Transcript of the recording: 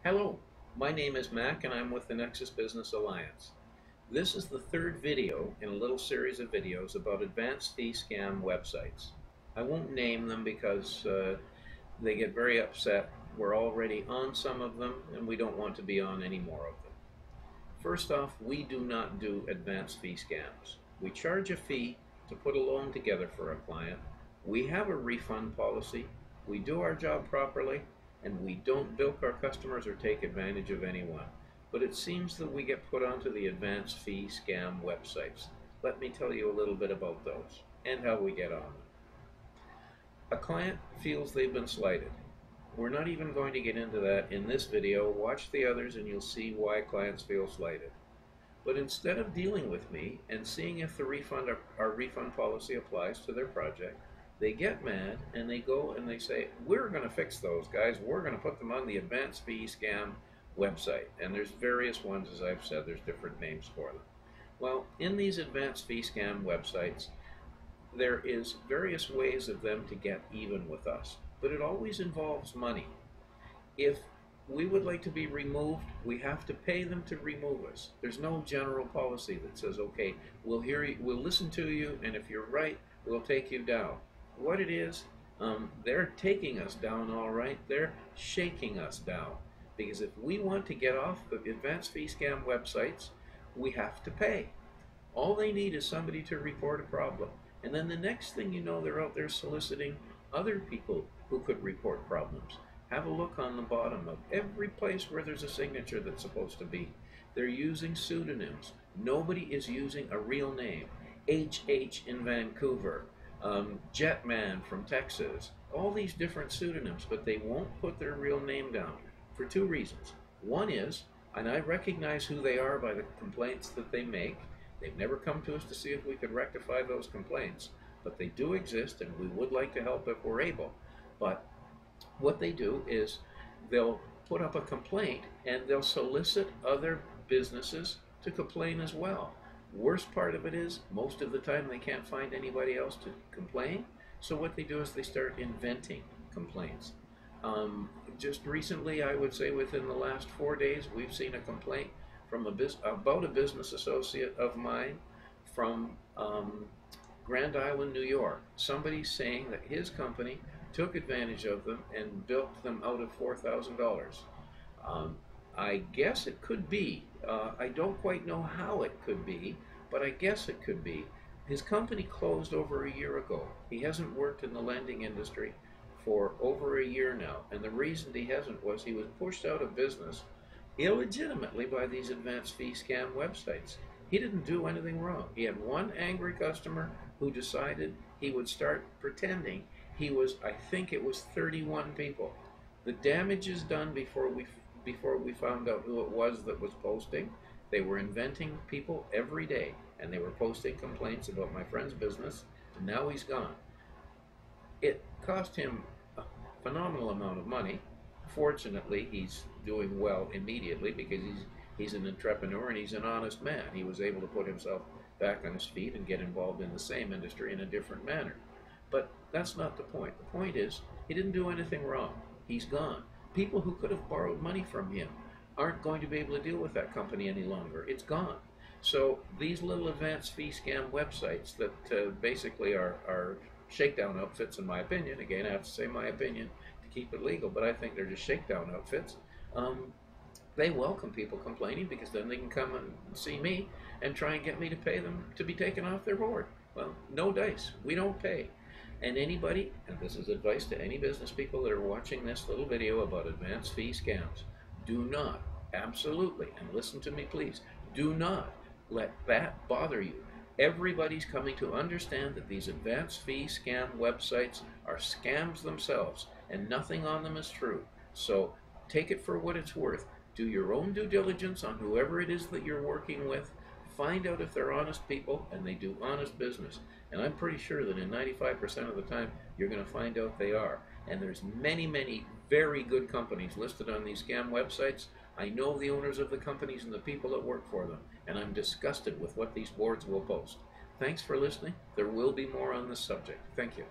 Hello, my name is Mac and I'm with the Nexus Business Alliance. This is the third video in a little series of videos about advanced fee scam websites. I won't name them because they get very upset. We're already on some of them and we don't want to be on any more of them. First off, we do not do advanced fee scams. We charge a fee to put a loan together for a client. We have a refund policy. We do our job properly, and we don't bilk our customers or take advantage of anyone. But it seems that we get put onto the advanced fee scam websites. Let me tell you a little bit about those and how we get on them. A client feels they've been slighted. We're not even going to get into that in this video. Watch the others and you'll see why clients feel slighted. But instead of dealing with me and seeing if the our refund policy applies to their project, they get mad and they go and they say, we're going to fix those guys. We're going to put them on the advanced fee scam website. And there's various ones, as I've said, there's different names for them. Well, in these advanced fee scam websites, there is various ways of them to get even with us, but it always involves money. If we would like to be removed, we have to pay them to remove us. There's no general policy that says, okay, we'll hear you, we'll listen to you, and if you're right, we'll take you down. What it is, they're taking us down all right. They're shaking us down. Because if we want to get off the advanced fee scam websites, we have to pay. All they need is somebody to report a problem. And then the next thing you know, they're out there soliciting other people who could report problems. Have a look on the bottom of every place where there's a signature that's supposed to be. They're using pseudonyms. Nobody is using a real name. HH in Vancouver, Jetman from Texas, all these different pseudonyms, but they won't put their real name down for two reasons. One is, and I recognize who they are by the complaints that they make. They've never come to us to see if we could rectify those complaints, but they do exist and we would like to help if we're able. But what they do is they'll put up a complaint and they'll solicit other businesses to complain as well. Worst part of it is most of the time they can't find anybody else to complain, so what they do is they start inventing complaints. Just recently, I would say within the last 4 days, we've seen a complaint from about a business associate of mine from Grand Island, New York. Somebody saying that his company took advantage of them and bilked them out of $4,000. I guess it could be. I don't quite know how it could be, but I guess it could be. His company closed over a year ago. He hasn't worked in the lending industry for over a year now, and the reason he hasn't was he was pushed out of business illegitimately by these advanced fee scam websites. He didn't do anything wrong. He had one angry customer who decided he would start pretending he was, I think it was 31 people. The damage is done before we found out who it was that was posting. They were inventing people every day, and they were posting complaints about my friend's business, and now he's gone. It cost him a phenomenal amount of money. Fortunately, he's doing well immediately because he's an entrepreneur and he's an honest man. He was able to put himself back on his feet and get involved in the same industry in a different manner. But that's not the point. The point is, he didn't do anything wrong. He's gone. People who could have borrowed money from him aren't going to be able to deal with that company any longer. It's gone. So these little advanced fee scam websites that basically are shakedown outfits, in my opinion, again, I have to say my opinion to keep it legal, but I think they're just shakedown outfits. They welcome people complaining because then they can come and see me and try and get me to pay them to be taken off their board. Well, no dice. We don't pay. And anybody, and this is advice to any business people that are watching this little video about advanced fee scams, do not, absolutely, and listen to me please, do not let that bother you. Everybody's coming to understand that these advanced fee scam websites are scams themselves, and nothing on them is true. So take it for what it's worth. Do your own due diligence on whoever it is that you're working with. Find out if they're honest people and they do honest business. And I'm pretty sure that in 95% of the time, you're going to find out they are. And there's many, many very good companies listed on these scam websites. I know the owners of the companies and the people that work for them, and I'm disgusted with what these boards will post. Thanks for listening. There will be more on this subject. Thank you.